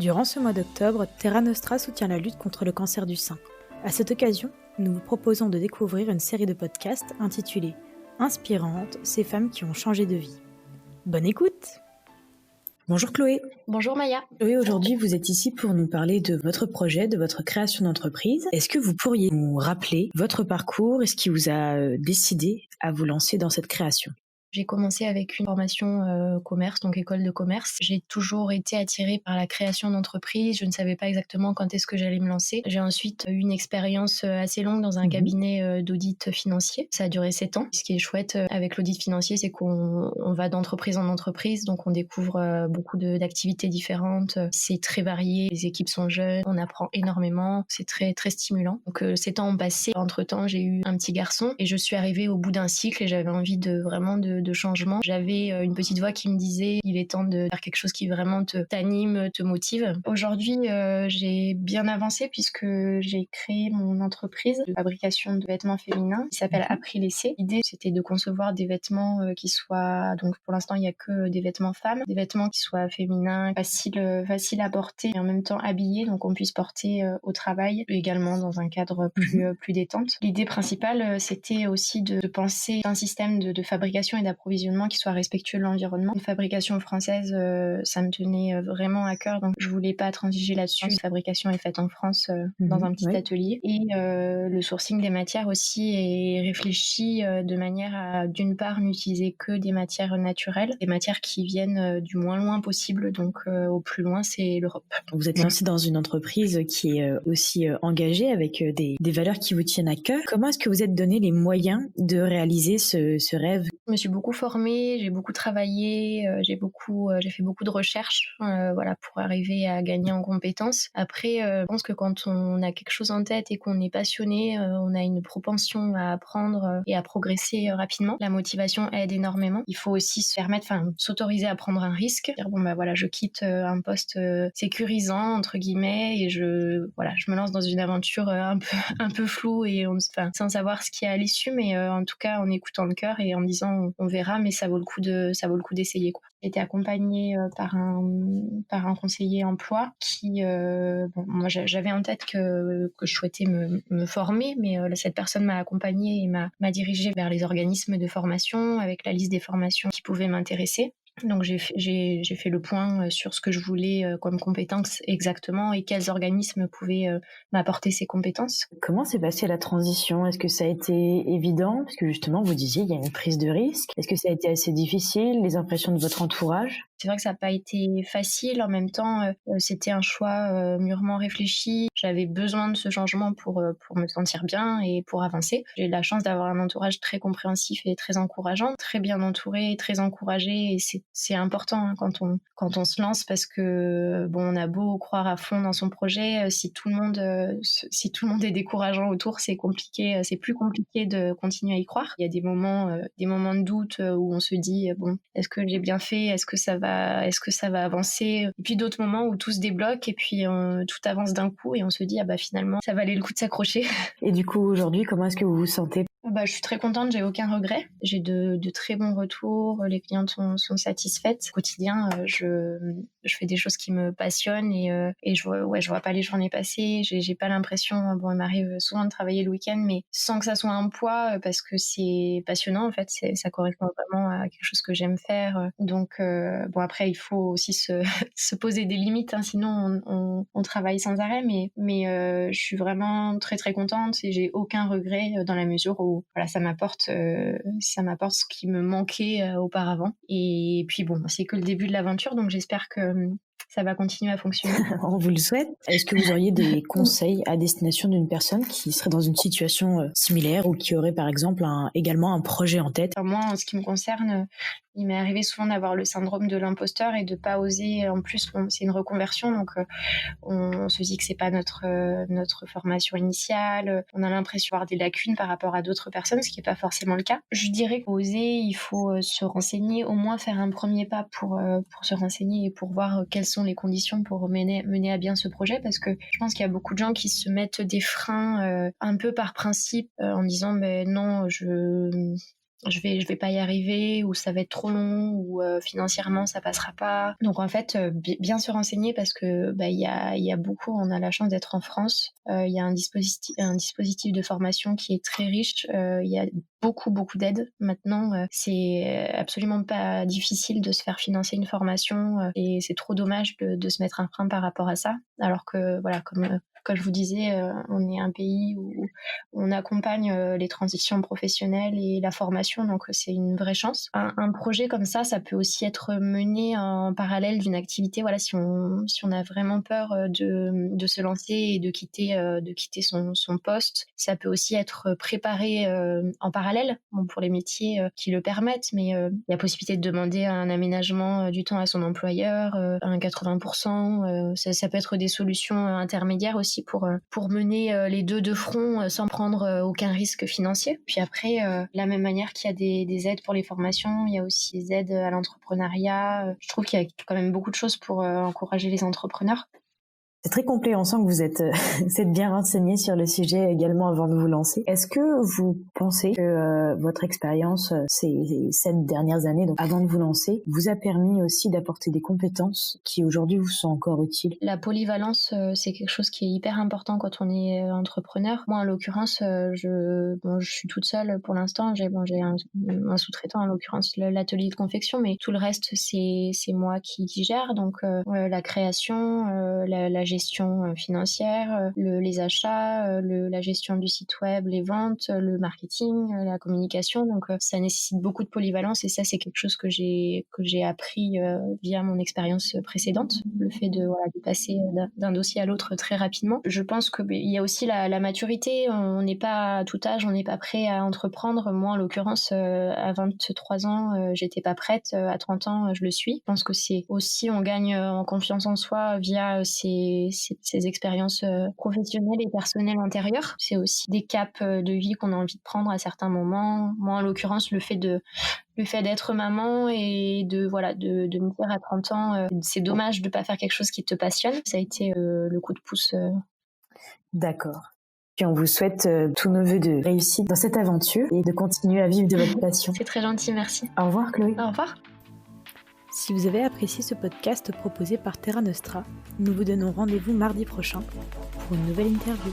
Durant ce mois d'octobre, Terra Nostra soutient la lutte contre le cancer du sein. À cette occasion, nous vous proposons de découvrir une série de podcasts intitulée « Inspirantes, ces femmes qui ont changé de vie ». Bonne écoute! Bonjour Chloé. Bonjour Maya. Chloé, aujourd'hui vous êtes ici pour nous parler de votre projet, de votre création d'entreprise. Est-ce que vous pourriez nous rappeler votre parcours et ce qui vous a décidé à vous lancer dans cette création ? J'ai commencé avec une formation commerce, donc école de commerce. J'ai toujours été attirée par la création d'entreprises. Je ne savais pas exactement quand est-ce que j'allais me lancer. J'ai ensuite eu une expérience assez longue dans un cabinet d'audit financier. Ça a duré 7 ans. Ce qui est chouette avec l'audit financier, c'est qu'on va d'entreprise en entreprise, donc on découvre beaucoup d'activités différentes. C'est très varié, les équipes sont jeunes, on apprend énormément. C'est très, très stimulant. Donc 7 ans ont passé. Entre-temps, j'ai eu un petit garçon et je suis arrivée au bout d'un cycle et j'avais envie de changement. J'avais une petite voix qui me disait il est temps de faire quelque chose qui vraiment t'anime, te motive. Aujourd'hui, j'ai bien avancé puisque j'ai créé mon entreprise de fabrication de vêtements féminins qui s'appelle April-Essai. L'idée, c'était de concevoir des vêtements qui soient, donc pour l'instant, il n'y a que des vêtements femmes, des vêtements qui soient féminins, faciles à porter et en même temps habillés, donc on puisse porter au travail, également dans un cadre plus détente. L'idée principale, c'était aussi de penser un système de fabrication et d'approvisionnement qui soit respectueux de l'environnement. Une fabrication française, ça me tenait vraiment à cœur, donc je voulais pas transiger là-dessus. La fabrication est faite en France dans un petit atelier. Et le sourcing des matières aussi est réfléchi de manière à, d'une part, n'utiliser que des matières naturelles, des matières qui viennent du moins loin possible, donc au plus loin, c'est l'Europe. Vous êtes lancé dans une entreprise qui est aussi engagée avec des valeurs qui vous tiennent à cœur. Comment est-ce que vous êtes donné les moyens de réaliser ce rêve ? Je me suis beaucoup formée, j'ai beaucoup travaillé, j'ai fait beaucoup de recherches, pour arriver à gagner en compétences. Après, je pense que quand on a quelque chose en tête et qu'on est passionné, on a une propension à apprendre et à progresser rapidement. La motivation aide énormément. Il faut aussi s'autoriser à prendre un risque. Dire je quitte un poste sécurisant entre guillemets et je me lance dans une aventure un peu floue et sans savoir ce qu'il y a à l'issue, mais en tout cas en écoutant le cœur et en me disant on verra, mais ça vaut le coup d'essayer, quoi. J'ai été accompagnée par un conseiller emploi qui, moi j'avais en tête que je souhaitais me former, mais cette personne m'a accompagnée et m'a dirigée vers les organismes de formation avec la liste des formations qui pouvaient m'intéresser. Donc j'ai fait le point sur ce que je voulais comme compétences exactement et quels organismes pouvaient m'apporter ces compétences. Comment s'est passée la transition ? Est-ce que ça a été évident ? Parce que justement, vous disiez, il y a une prise de risque. Est-ce que ça a été assez difficile ? Les impressions de votre entourage ? C'est vrai que ça n'a pas été facile. En même temps, c'était un choix mûrement réfléchi. J'avais besoin de ce changement pour me sentir bien et pour avancer. J'ai de la chance d'avoir un entourage très compréhensif et très encourageant, très bien entouré, très encouragé. Et c'est important quand on se lance parce que on a beau croire à fond dans son projet, si tout le monde est décourageant autour, c'est compliqué. C'est plus compliqué de continuer à y croire. Il y a des moments de doute où on se dit est-ce que j'ai bien fait ? Est-ce que ça va avancer ? Et puis d'autres moments où tout se débloque et puis tout avance d'un coup et on se dit finalement ça valait le coup de s'accrocher. Et du coup aujourd'hui, comment est-ce que vous vous sentez ? Je suis très contente, j'ai aucun regret. J'ai de très bons retours, les clientes sont satisfaites. Au quotidien, je fais des choses qui me passionnent et je vois pas les journées passer. J'ai pas l'impression, il m'arrive souvent de travailler le week-end, mais sans que ça soit un poids parce que c'est passionnant en fait. Ça correspond vraiment à quelque chose que j'aime faire. Donc après il faut aussi se poser des limites, hein, sinon on travaille sans arrêt. Mais je suis vraiment très très contente et j'ai aucun regret dans la mesure où ça m'apporte ce qui me manquait auparavant. Et puis c'est que le début de l'aventure, donc j'espère que ça va continuer à fonctionner. On vous le souhaite. Est-ce que vous auriez des conseils à destination d'une personne qui serait dans une situation similaire ou qui aurait par exemple également un projet en tête ? Moi, en ce qui me concerne, il m'est arrivé souvent d'avoir le syndrome de l'imposteur et de pas oser. En plus, c'est une reconversion, donc on se dit que c'est pas notre formation initiale. On a l'impression d'avoir des lacunes par rapport à d'autres personnes, ce qui est pas forcément le cas. Je dirais qu'oser, il faut se renseigner, au moins faire un premier pas pour se renseigner et pour voir quelles sont les conditions pour mener à bien ce projet, parce que je pense qu'il y a beaucoup de gens qui se mettent des freins un peu par principe en disant non, je vais pas y arriver, ou ça va être trop long, ou financièrement ça passera pas. Donc en fait, bien se renseigner, parce que il y a beaucoup, on a la chance d'être en France. Il y a un dispositif de formation qui est très riche. Il y a beaucoup d'aides maintenant. C'est absolument pas difficile de se faire financer une formation, et c'est trop dommage de se mettre un frein par rapport à ça. Alors que voilà, comme je vous disais, on est un pays où on accompagne les transitions professionnelles et la formation, donc c'est une vraie chance. Un projet comme ça peut aussi être mené en parallèle d'une activité. Voilà, si on a vraiment peur de se lancer et de quitter son poste, ça peut aussi être préparé en parallèle. Bon, pour les métiers qui le permettent, mais il y a la possibilité de demander un aménagement du temps à son employeur, un 80%. Ça peut être des solutions intermédiaires aussi pour mener les deux de front sans prendre aucun risque financier. Puis après, de la même manière qu'il y a des aides pour les formations, il y a aussi des aides à l'entrepreneuriat. Je trouve qu'il y a quand même beaucoup de choses pour encourager les entrepreneurs. C'est très complet, on sent que vous êtes bien renseigné sur le sujet également avant de vous lancer. Est-ce que vous pensez que votre expérience ces 7 dernières années, donc avant de vous lancer, vous a permis aussi d'apporter des compétences qui aujourd'hui vous sont encore utiles? La polyvalence, c'est quelque chose qui est hyper important quand on est entrepreneur. Moi, en l'occurrence, je suis toute seule pour l'instant. J'ai un sous-traitant, en l'occurrence l'atelier de confection, mais tout le reste, c'est moi qui gère. Donc la création, la gestion financière, les achats, la gestion du site web, les ventes, le marketing, la communication. Donc ça nécessite beaucoup de polyvalence, et ça, c'est quelque chose que j'ai appris via mon expérience précédente, le fait de passer d'un dossier à l'autre très rapidement. Je pense que il y a aussi la maturité. On n'est pas à tout âge, on n'est pas prêt à entreprendre. Moi, en l'occurrence, à 23 ans, j'étais pas prête. À 30 ans, je le suis. Je pense que c'est aussi, on gagne en confiance en soi via ces expériences professionnelles et personnelles antérieures. C'est aussi des caps de vie qu'on a envie de prendre à certains moments. Moi, en l'occurrence, le fait d'être maman et de me dire à 30 ans, c'est dommage de pas faire quelque chose qui te passionne. Ça a été le coup de pouce. D'accord. Puis on vous souhaite tous nos vœux de réussite dans cette aventure et de continuer à vivre de votre passion. C'est très gentil, merci. Au revoir Chloé. Au revoir. Si vous avez apprécié ce podcast proposé par Terra Nostra, nous vous donnons rendez-vous mardi prochain pour une nouvelle interview.